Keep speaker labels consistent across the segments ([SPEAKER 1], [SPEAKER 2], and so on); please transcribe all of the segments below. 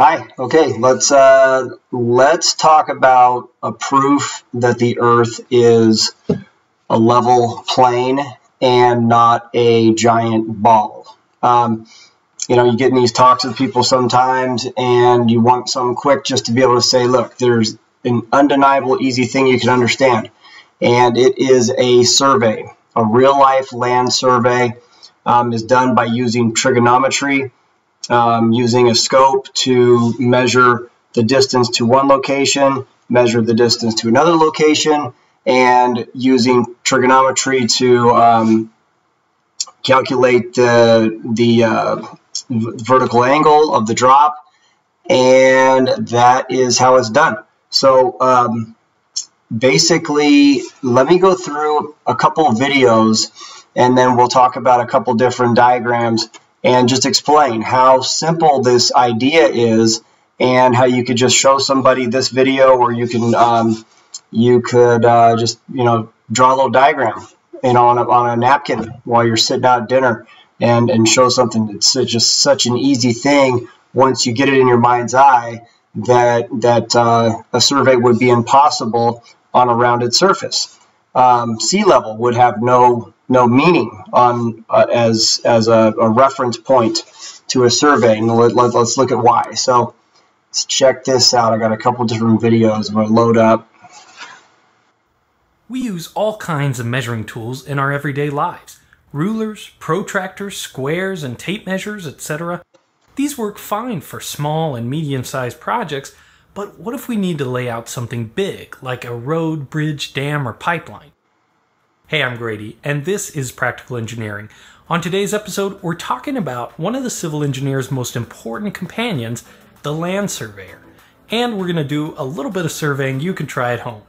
[SPEAKER 1] Hi. Okay, let's talk about a proof that the Earth is a level plane and not a giant ball. You get in these talks with people sometimes, and you want something quick just to be able to say, look, there's an undeniable, easy thing you can understand, and it is a survey. A real-life land survey is done by using trigonometry, using a scope to measure the distance to one location, measure the distance to another location, and using trigonometry to calculate the vertical angle of the drop, and that is how it's done. So basically, let me go through a couple of videos, and then we'll talk about a couple different diagrams and just explain how simple this idea is and how you could just show somebody this video, or you can just draw a little diagram on a napkin while you're sitting out at dinner and show something. It's just such an easy thing once you get it in your mind's eye that a survey would be impossible on a rounded surface. Sea level would have no meaning on as a reference point to a survey, and let's look at why. So let's check this out. I got a couple different videos I'm going to load up.
[SPEAKER 2] We use all kinds of measuring tools in our everyday lives. Rulers, protractors, squares, and tape measures, etc. These work fine for small and medium-sized projects, but what if we need to lay out something big, like a road, bridge, dam, or pipeline? Hey, I'm Grady, and this is Practical Engineering. On today's episode, we're talking about one of the civil engineer's most important companions, the land surveyor. And we're going to do a little bit of surveying you can try at home.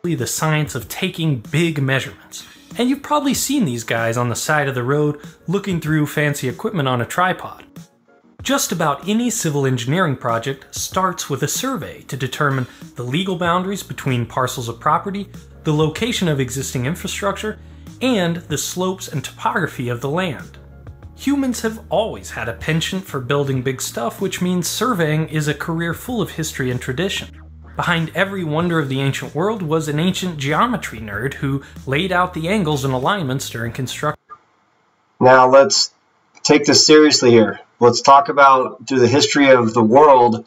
[SPEAKER 2] The science of taking big measurements. And you've probably seen these guys on the side of the road looking through fancy equipment on a tripod. Just about any civil engineering project starts with a survey to determine the legal boundaries between parcels of property, the location of existing infrastructure, and the slopes and topography of the land. Humans have always had a penchant for building big stuff, which means surveying is a career full of history and tradition. Behind every wonder of the ancient world was an ancient geometry nerd who laid out the angles and alignments during construction.
[SPEAKER 1] Now let's take this seriously here. Let's talk about, through the history of the world,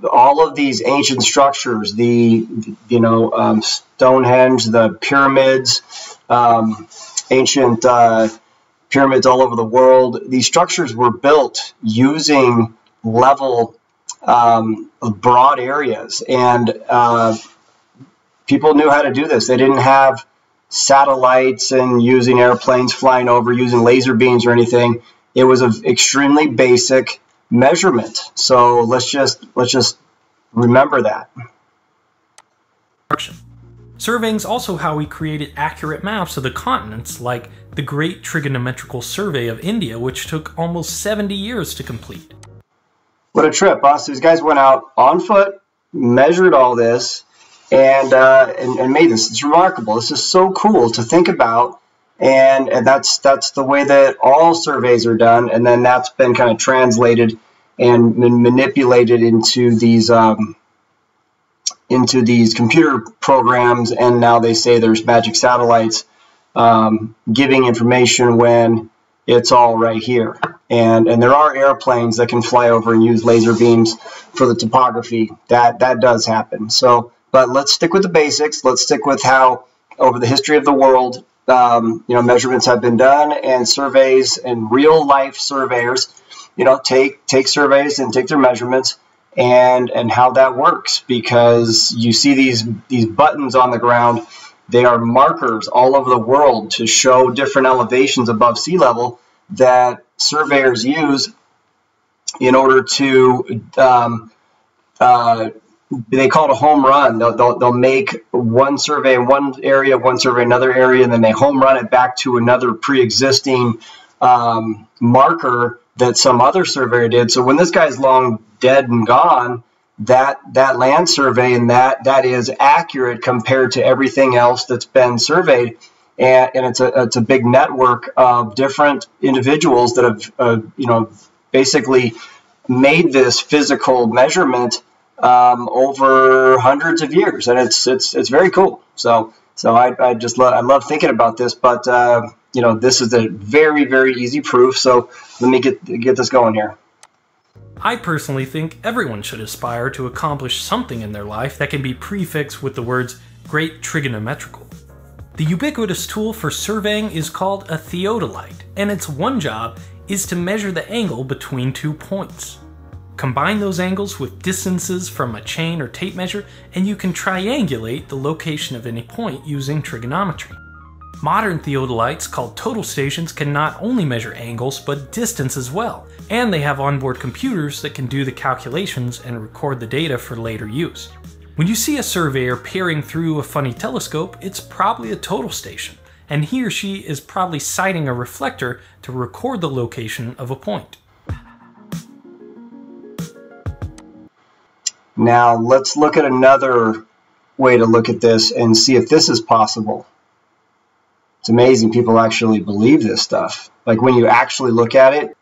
[SPEAKER 1] all of these ancient structures, the Stonehenge, the pyramids, ancient pyramids all over the world. These structures were built using level broad areas, and people knew how to do this. They didn't have satellites and using airplanes flying over using laser beams or anything. It was an extremely basic measurement. So let's just remember that.
[SPEAKER 2] Surveying is also how we created accurate maps of the continents, like the Great Trigonometrical Survey of India, which took almost 70 years to complete.
[SPEAKER 1] What a trip, huh? So these guys went out on foot, measured all this, and made this. It's remarkable. This is so cool to think about, and that's the way that all surveys are done, and then that's been kind of translated and manipulated into these computer programs, and now they say there's magic satellites giving information when it's all right here. And there are airplanes that can fly over and use laser beams for the topography. That does happen. So, but let's stick with the basics. Let's stick with how, over the history of the world, measurements have been done, and surveys and real life surveyors, take surveys and take their measurements, and how that works, because you see these buttons on the ground. They are markers all over the world to show different elevations above sea level that surveyors use in order to, they call it a home run. They'll make one survey in one area, one survey in another area, and then they home run it back to another pre-existing marker that some other surveyor did. So when this guy's long dead and gone, that land survey and that is accurate compared to everything else that's been surveyed. and it's a big network of different individuals that have basically made this physical measurement over hundreds of years, and it's very cool. So I love thinking about this, but this is a very, very easy proof. So let me get this going here.
[SPEAKER 2] I personally think everyone should aspire to accomplish something in their life that can be prefixed with the words great trigonometrical. The ubiquitous tool for surveying is called a theodolite, and its one job is to measure the angle between 2 points. Combine those angles with distances from a chain or tape measure, and you can triangulate the location of any point using trigonometry. Modern theodolites, called total stations, can not only measure angles, but distance as well, and they have onboard computers that can do the calculations and record the data for later use. When you see a surveyor peering through a funny telescope, it's probably a total station, and he or she is probably sighting a reflector to record the location of a point.
[SPEAKER 1] Now let's look at another way to look at this and see if this is possible. It's amazing people actually believe this stuff. Like when you actually look at it.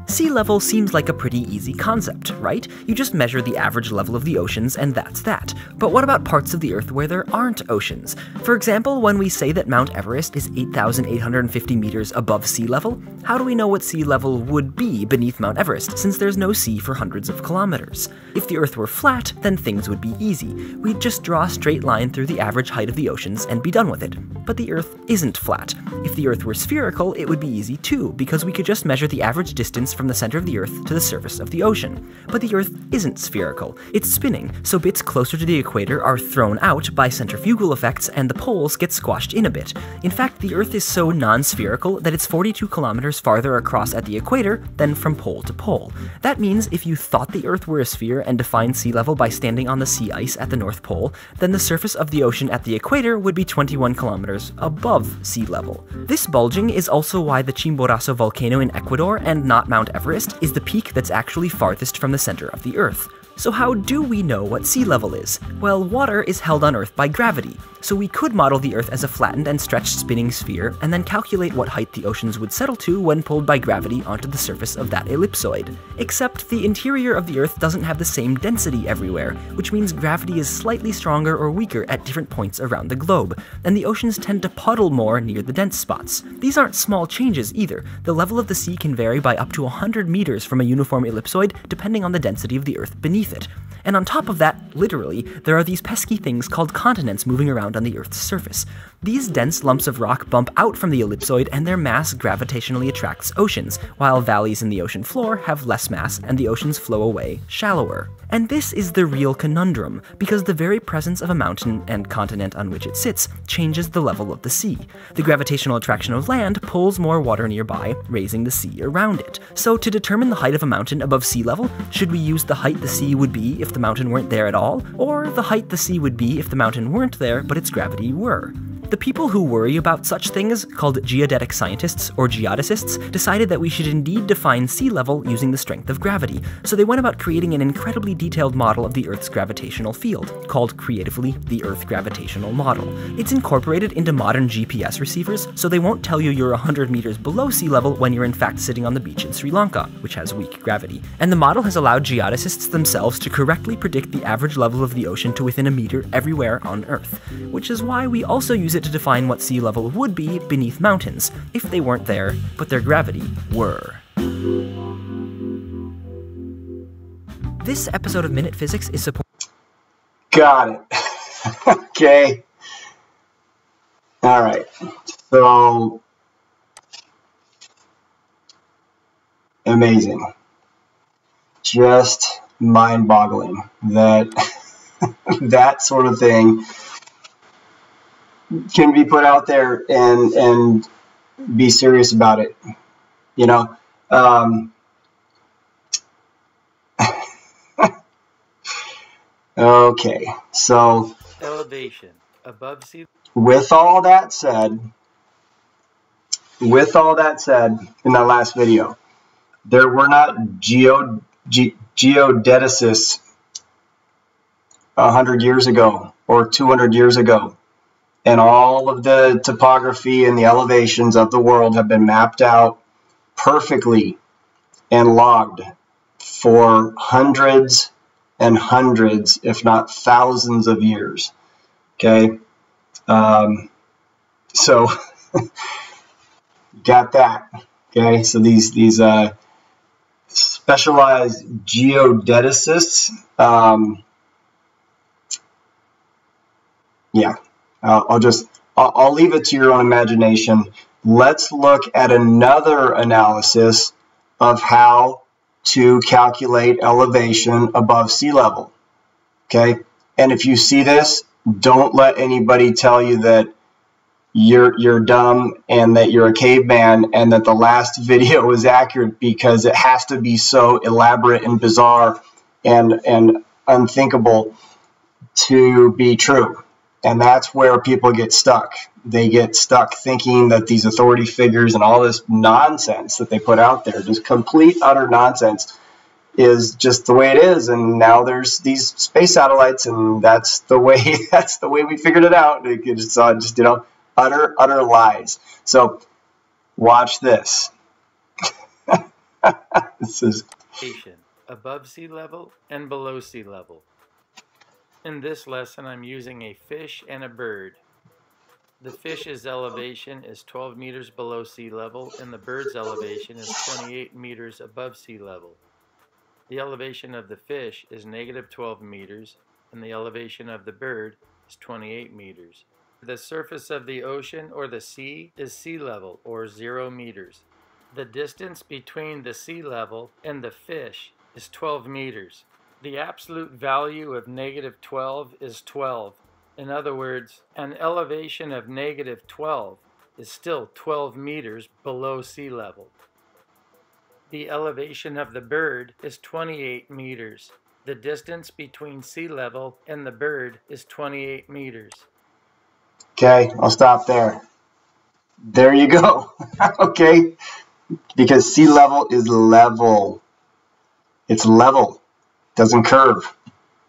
[SPEAKER 3] Sea level seems like a pretty easy concept, right? You just measure the average level of the oceans and that's that. But what about parts of the Earth where there aren't oceans? For example, when we say that Mount Everest is 8,850 meters above sea level, how do we know what sea level would be beneath Mount Everest, since there's no sea for hundreds of kilometers? If the Earth were flat, then things would be easy. We'd just draw a straight line through the average height of the oceans and be done with it. But the Earth isn't flat. If the Earth were spherical, it would be easy too, because we could just measure the average distance from the center of the Earth to the surface of the ocean. But the Earth isn't spherical. It's spinning, so bits closer to the equator are thrown out by centrifugal effects and the poles get squashed in a bit. In fact, the Earth is so non-spherical that it's 42 kilometers farther across at the equator than from pole to pole. That means if you thought the Earth were a sphere and defined sea level by standing on the sea ice at the North Pole, then the surface of the ocean at the equator would be 21 kilometers above sea level. This bulging is also why the Chimborazo volcano in Ecuador, and not Mount Everest, is the peak that's actually farthest from the center of the Earth. So how do we know what sea level is? Well, water is held on Earth by gravity, so we could model the Earth as a flattened and stretched spinning sphere, and then calculate what height the oceans would settle to when pulled by gravity onto the surface of that ellipsoid. Except the interior of the Earth doesn't have the same density everywhere, which means gravity is slightly stronger or weaker at different points around the globe, and the oceans tend to puddle more near the dense spots. These aren't small changes either. The level of the sea can vary by up to 100 meters from a uniform ellipsoid, depending on the density of the Earth beneath it. And on top of that, literally, there are these pesky things called continents moving around on the Earth's surface. These dense lumps of rock bump out from the ellipsoid and their mass gravitationally attracts oceans, while valleys in the ocean floor have less mass and the oceans flow away shallower. And this is the real conundrum, because the very presence of a mountain and continent on which it sits changes the level of the sea. The gravitational attraction of land pulls more water nearby, raising the sea around it. So to determine the height of a mountain above sea level, should we use the height the sea would be if the mountain weren't there at all, or the height the sea would be if the mountain weren't there but its gravity were? The people who worry about such things, called geodetic scientists or geodesists, decided that we should indeed define sea level using the strength of gravity, so they went about creating an incredibly detailed model of the Earth's gravitational field, called creatively the Earth Gravitational Model. It's incorporated into modern GPS receivers, so they won't tell you you're 100 meters below sea level when you're in fact sitting on the beach in Sri Lanka, which has weak gravity. And the model has allowed geodesists themselves to correctly predict the average level of the ocean to within a meter everywhere on Earth, which is why we also use it to define what sea level would be beneath mountains, if they weren't there, but their gravity were. This episode of Minute Physics is supported.
[SPEAKER 1] Got it. Okay. All right. So, amazing. Just mind-boggling that that sort of thing can be put out there and be serious about it, you know. Okay, so
[SPEAKER 4] elevation above sea.
[SPEAKER 1] With all that said, in that last video, there were not geodeticists 100 years ago or 200 years ago and all of the topography and the elevations of the world have been mapped out perfectly and logged for hundreds and hundreds, if not thousands of years. Okay, so got that. Okay, so these specialized geodeticists, yeah, I'll leave it to your own imagination. Let's look at another analysis of how to calculate elevation above sea level. Okay, and if you see this, don't let anybody tell you that you're dumb and that you're a caveman and that the last video is accurate, because it has to be so elaborate and bizarre and unthinkable to be true. And that's where people get stuck. They get stuck thinking that these authority figures and all this nonsense that they put out there, just complete, utter nonsense, is just the way it is. And now there's these space satellites, and that's the way we figured it out. It's just, you know, utter lies. So watch this. This is
[SPEAKER 4] above sea level and below sea level. In this lesson, I'm using a fish and a bird. The fish's elevation is 12 meters below sea level, and the bird's elevation is 28 meters above sea level. The elevation of the fish is negative 12 meters, and the elevation of the bird is 28 meters. The surface of the ocean or the sea is sea level, or 0 meters. The distance between the sea level and the fish is 12 meters. The absolute value of negative 12 is 12. In other words, an elevation of negative 12 is still 12 meters below sea level. The elevation of the bird is 28 meters. The distance between sea level and the bird is 28 meters.
[SPEAKER 1] Okay, I'll stop there. There you go. Okay, because sea level is level. It's level. Doesn't curve.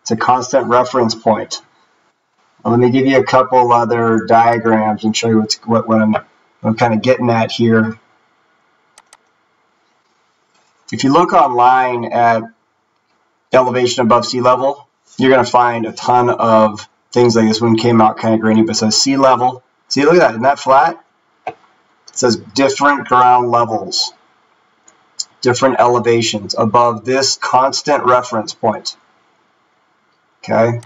[SPEAKER 1] It's a constant reference point. Now, let me give you a couple other diagrams and show you what I'm kind of getting at here. If you look online at elevation above sea level, you're going to find a ton of things like this. One came out kind of grainy, but it says sea level. See, look at that. Isn't that flat? It says different ground levels, different elevations above this constant reference point. Okay.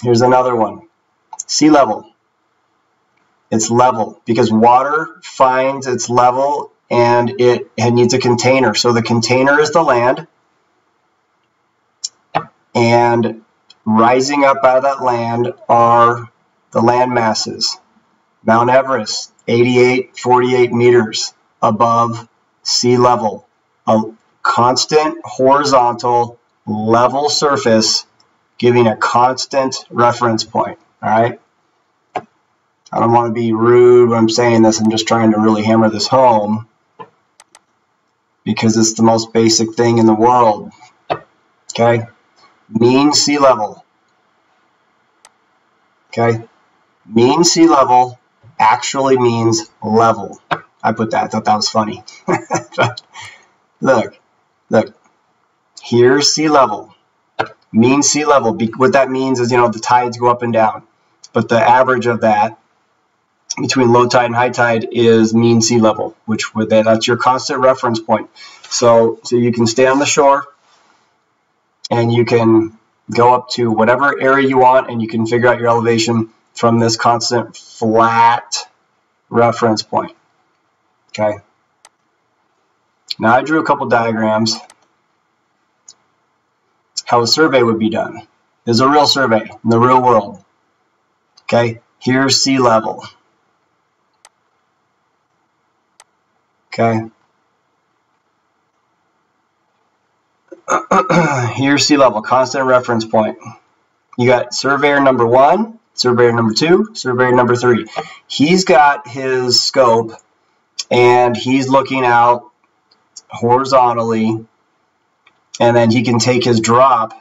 [SPEAKER 1] Here's another one. Sea level. It's level because water finds its level and it needs a container. So the container is the land, and rising up out of that land are the land masses. Mount Everest, 48 meters above sea level. A constant horizontal level surface giving a constant reference point. All right. I don't want to be rude when I'm saying this. I'm just trying to really hammer this home because it's the most basic thing in the world. Okay. Mean sea level. Okay. Mean sea level actually means level. I put that. I thought that was funny. Look. Here's sea level. Mean sea level. What that means is, you know, the tides go up and down. But the average of that between low tide and high tide is mean sea level, that's your constant reference point. So you can stay on the shore and you can go up to whatever area you want and you can figure out your elevation from this constant flat reference point. Okay. Now I drew a couple diagrams how a survey would be done. There's a real survey in the real world. Okay, here's sea level. Okay. Here's sea level, constant reference point. You got surveyor number 1, surveyor number 2, surveyor number 3. He's got his scope and he's looking out horizontally and then he can take his drop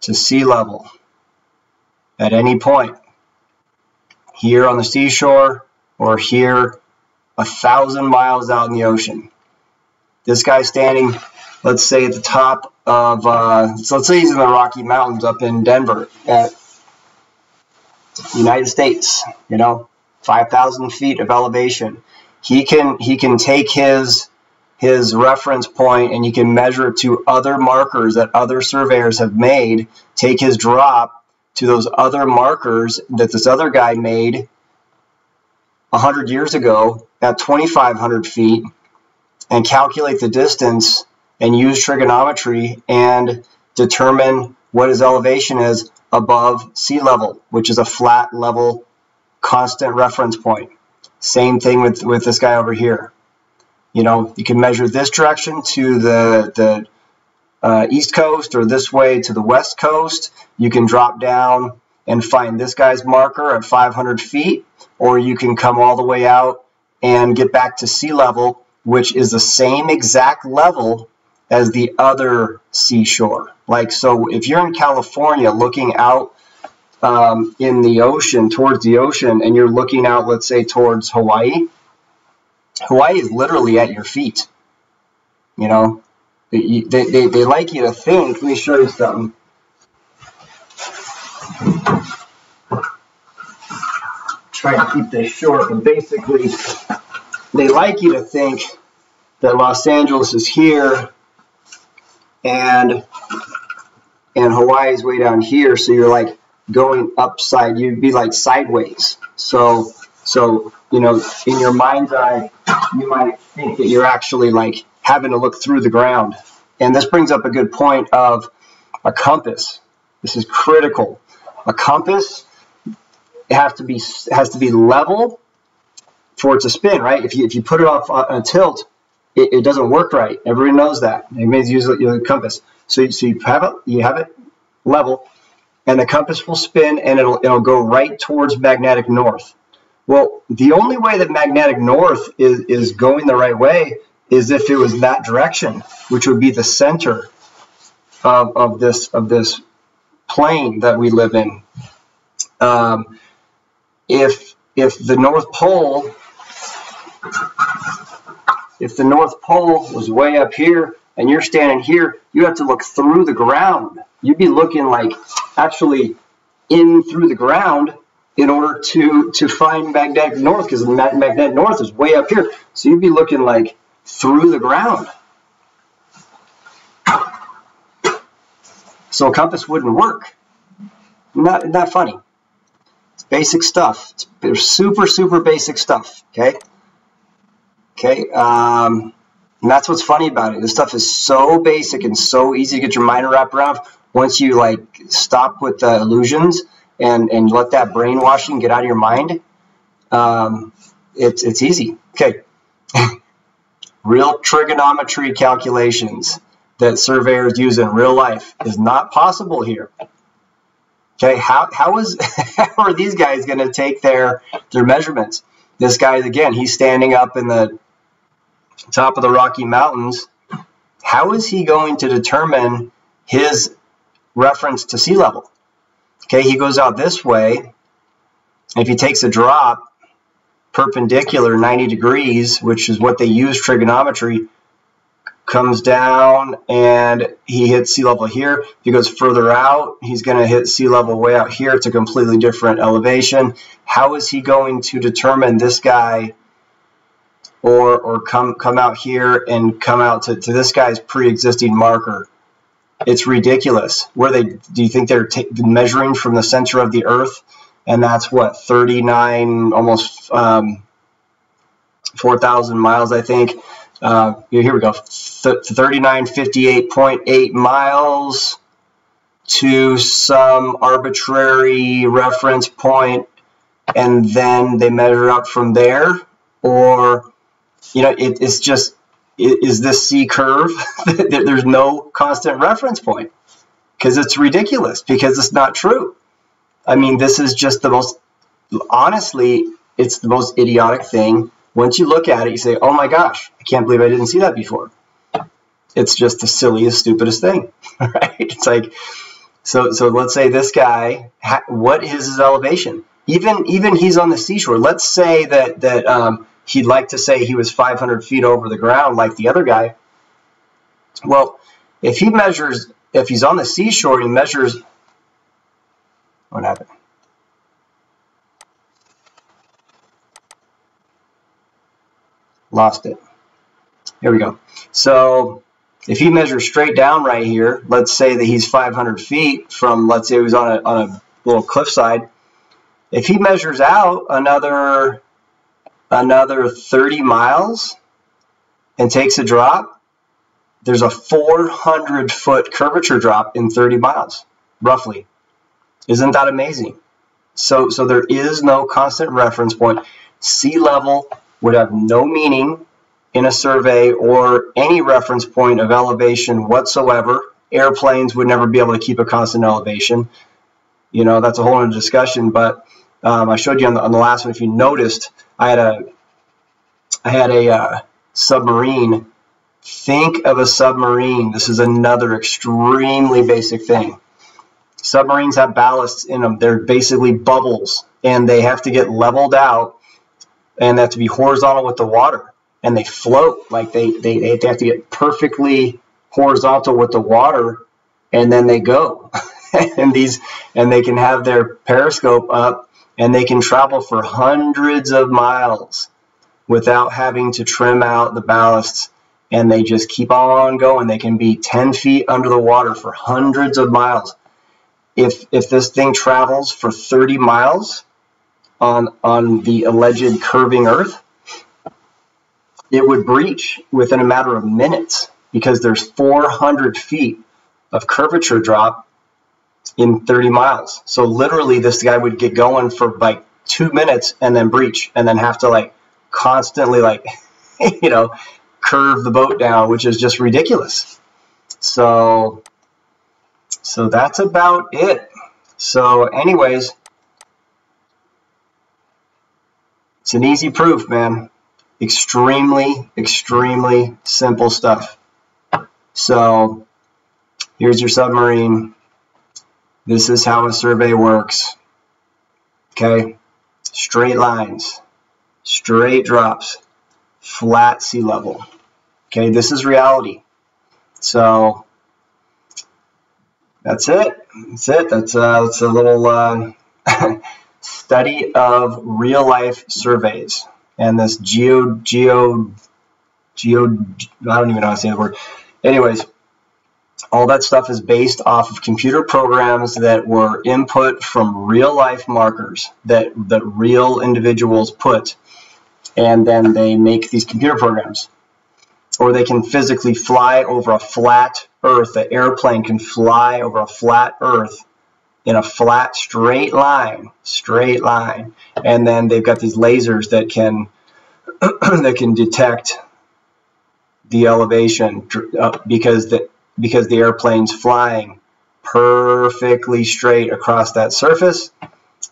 [SPEAKER 1] to sea level at any point, here on the seashore or here 1,000 miles out in the ocean. This guy's standing, let's say, at the top of, so let's say he's in the Rocky Mountains up in Denver at United States, 5,000 feet of elevation. He can take his reference point and you can measure it to other markers that other surveyors have made, take his drop to those other markers that this other guy made 100 years ago at 2,500 feet, and calculate the distance and use trigonometry and determine what his elevation is above sea level, which is a flat level constant reference point. Same thing with this guy over here. You can measure this direction to the east coast, or this way to the west coast. You can drop down and find this guy's marker at 500 feet, or you can come all the way out and get back to sea level, which is the same exact level as the other seashore. Like, so if you're in California looking out in the ocean, towards the ocean, and you're looking out, let's say, towards Hawaii, Hawaii is literally at your feet. They like you to think, let me show you something. Try to keep this short, but basically, they like you to think that Los Angeles is here and Hawaii is way down here, so you're like going upside, you'd be like sideways. So in your mind's eye, you might think that you're actually like having to look through the ground. And this brings up a good point of a compass. This is critical. A compass has to be level for it to spin, right? If you put it off on a tilt, it doesn't work right. Everybody knows that. Everybody's using a compass. So you have it level, and the compass will spin, and it'll go right towards magnetic north. Well, the only way that magnetic north is going the right way is if it was that direction, which would be the center of this plane that we live in. If the North Pole was way up here and you're standing here, you have to look through the ground. You'd be looking like actually in through the ground in order to find magnetic north, because magnetic north is way up here. So you'd be looking like through the ground. So a compass wouldn't work. Not that funny. It's basic stuff. It's super, super basic stuff. Okay. And that's what's funny about it. This stuff is so basic and so easy to get your mind wrapped around. Once you like stop with the illusions and let that brainwashing get out of your mind, it's easy. Okay. Real trigonometry calculations that surveyors use in real life is not possible here. Okay, how are these guys going to take their measurements? This guy, again, he's standing up in the top of the Rocky Mountains. How is he going to determine his reference to sea level? Okay, he goes out this way. If he takes a drop perpendicular 90 degrees, which is what they use trigonometry, comes down and he hits sea level here. If he goes further out, he's going to hit sea level way out here. It's a completely different elevation. How is he going to determine this guy or come out here and come out to this guy's pre-existing marker? It's ridiculous. Do you think they're measuring from the center of the Earth? And that's what, 39, almost 4,000 miles, I think. Here we go, 3958.8 miles to some arbitrary reference point, and then they measure up from there? Or, it's just, is this C curve? There's no constant reference point, because it's ridiculous, because it's not true. I mean, this is just honestly, it's the most idiotic thing. Once you look at it, you say, oh my gosh, I can't believe I didn't see that before. It's just the silliest, stupidest thing, right? It's like, so let's say this guy, what is his elevation? Even he's on the seashore. Let's say that he'd like to say he was 500 feet over the ground like the other guy. Well, if he's on the seashore, he measures, what happened? Lost it. Here we go. So if he measures straight down right here, let's say that he's 500 feet from, let's say he was on a little cliffside. If he measures out another 30 miles and takes a drop, there's a 400-foot curvature drop in 30 miles, roughly. Isn't that amazing? So there is no constant reference point. Sea level would have no meaning in a survey or any reference point of elevation whatsoever. Airplanes would never be able to keep a constant elevation. You know, that's a whole other discussion, but I showed you on the last one, if you noticed, I had a submarine. Think of a submarine. This is another extremely basic thing. Submarines have ballasts in them. They're basically bubbles, and they have to get leveled out, and they have to be horizontal with the water, and they float. Like they have to get perfectly horizontal with the water, and then they go. and they can have their periscope up, and they can travel for hundreds of miles without having to trim out the ballasts, and they just keep on going. They can be 10 feet under the water for hundreds of miles. If this thing travels for 30 miles on the alleged curving Earth, it would breach within a matter of minutes because there's 400 feet of curvature drop in 30 miles. So literally this guy would get going for like 2 minutes and then breach, and then have to like constantly like, you know, curve the boat down, which is just ridiculous. So that's about it. So anyways, it's an easy proof, man. Extremely, extremely simple stuff. So here's your submarine. This is how a survey works. Okay, straight lines, straight drops, flat sea level. Okay, this is reality. So that's it. That's it. That's a little study of real life surveys and this geo. I don't even know how to say the word. Anyways, all that stuff is based off of computer programs that were input from real life markers that real individuals put, and then they make these computer programs. Or they can physically fly over a flat Earth. The airplane can fly over a flat Earth in a flat straight line, and then they've got these lasers that can that can detect the elevation because the airplane's flying perfectly straight across that surface,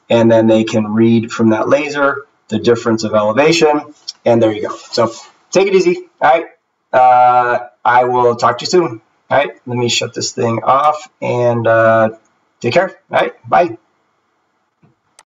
[SPEAKER 1] and then they can read from that laser the difference of elevation, and there you go. So take it easy. All right. I will talk to you soon. All right, let me shut this thing off and take care. All right, bye.